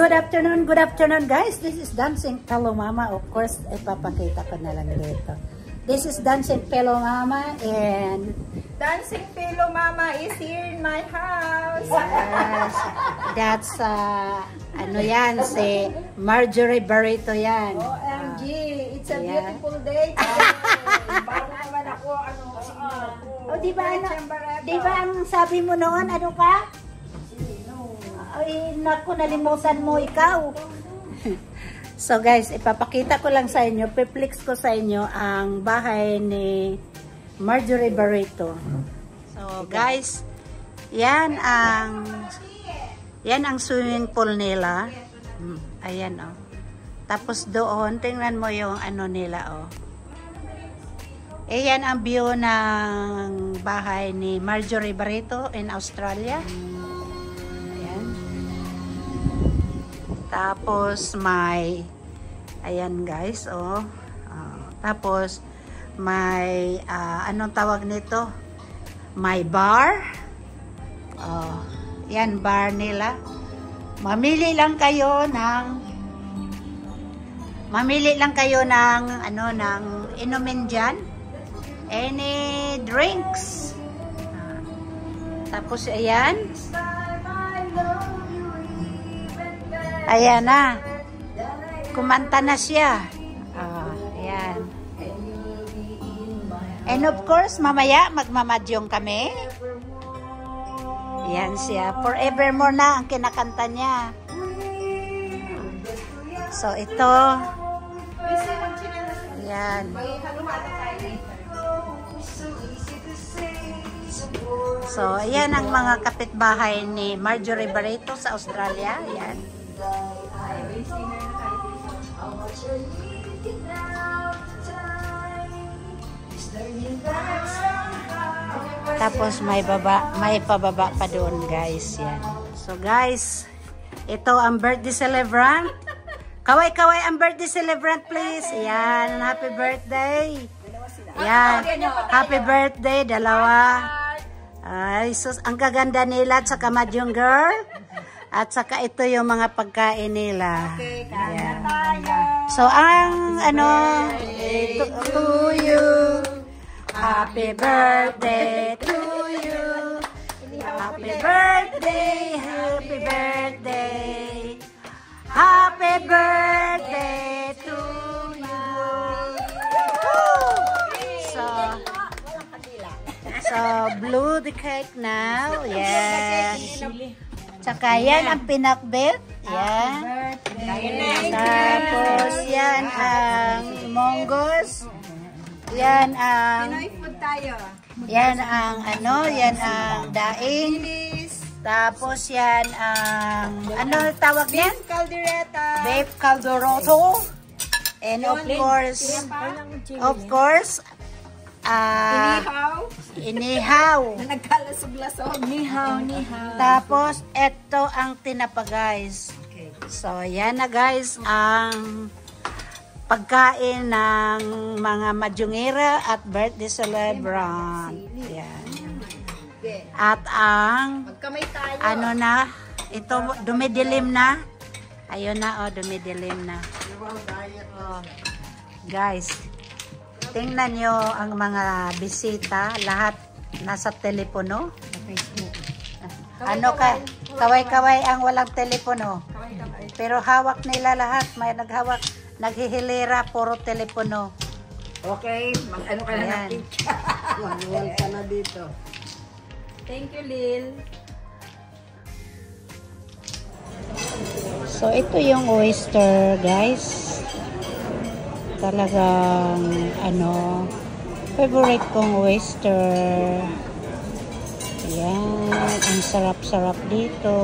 Good afternoon guys. This is Dancing Fellow Mama. Of course, ipapakita ko na lang dito. This is Dancing Fellow Mama and Dancing Fellow Mama is here in my house. yes, that's ano yan, si Marjorie Barreto yan. OMG, it's a beautiful day today. Bago naman ako, Oh, di ba ang sabi mo noon, ano ka? Ay, naku, nalimutan mo ikaw. So guys, ipapakita ko lang sa inyo, piplex ko sa inyo ang bahay ni Marjorie Barreto. So guys, yan ang swimming pool nila. Ayan oh. Tapos doon, tingnan mo yung ano nila oh. Ayan ang view ng bahay ni Marjorie Barreto in Australia. Tapos may ayan guys oh. Tapos may anong tawag nito? May bar. Yan bar nila. Mamili lang kayo ng ano ng inumin diyan. Any drinks. Tapos ayan. Ayan na. Kumanta na siya. Ayan. And of course, mamaya magmamadyong kami. Ayan siya. Forevermore na ang kinakanta niya. So, ito. Ayan. So, ayan ang mga kapitbahay ni Marjorie Barreto sa Australia. Ayan. Tapos may pababa pa doon guys. Yan. So guys, ito ang birthday celebrant. Kaway-kaway ang birthday celebrant please. Yan, happy birthday. Yan, happy birthday dalawa. Ay, sus, ang kaganda nila at saka madyong girl. At saka ito yung mga pagkain nila. Okay, kaya tayo. So, ang ano, to you. Happy birthday to you. Happy birthday, happy birthday. Happy birthday to you. So blow the cake now. Yes. Tsaka yan ang pinakbet. Yan. Tapos yan ang monggos. Yan ang Pinoy food tayo. yan ang ano, yan ang daing. Tapos yan ang ano tawag yan? Beef caldereta. Beef calderoto. And of course, inihaw. Na nagkalasog-lasog. Nihaw. Tapos, ito ang tinapa guys. Okay. So, yan na guys ang pagkain ng mga madyongera at birthday celebrant. Yan. At ang Magkamay tayo. ano na, ito dumidilim na. Ayun na, dumidilim na. Oh, guys, tingnan nyo ang mga bisita, lahat nasa telepono. Ano ka, kaway-kaway ang walang telepono. Pero hawak nila lahat, may naghawak, naghihilera, puro telepono. Okay, ano ka na natin? Manual ka na dito. Thank you, Lil. So, ito yung oyster, guys. Talagang, ano, favorite kong oyster. Ayan, ang sarap-sarap dito.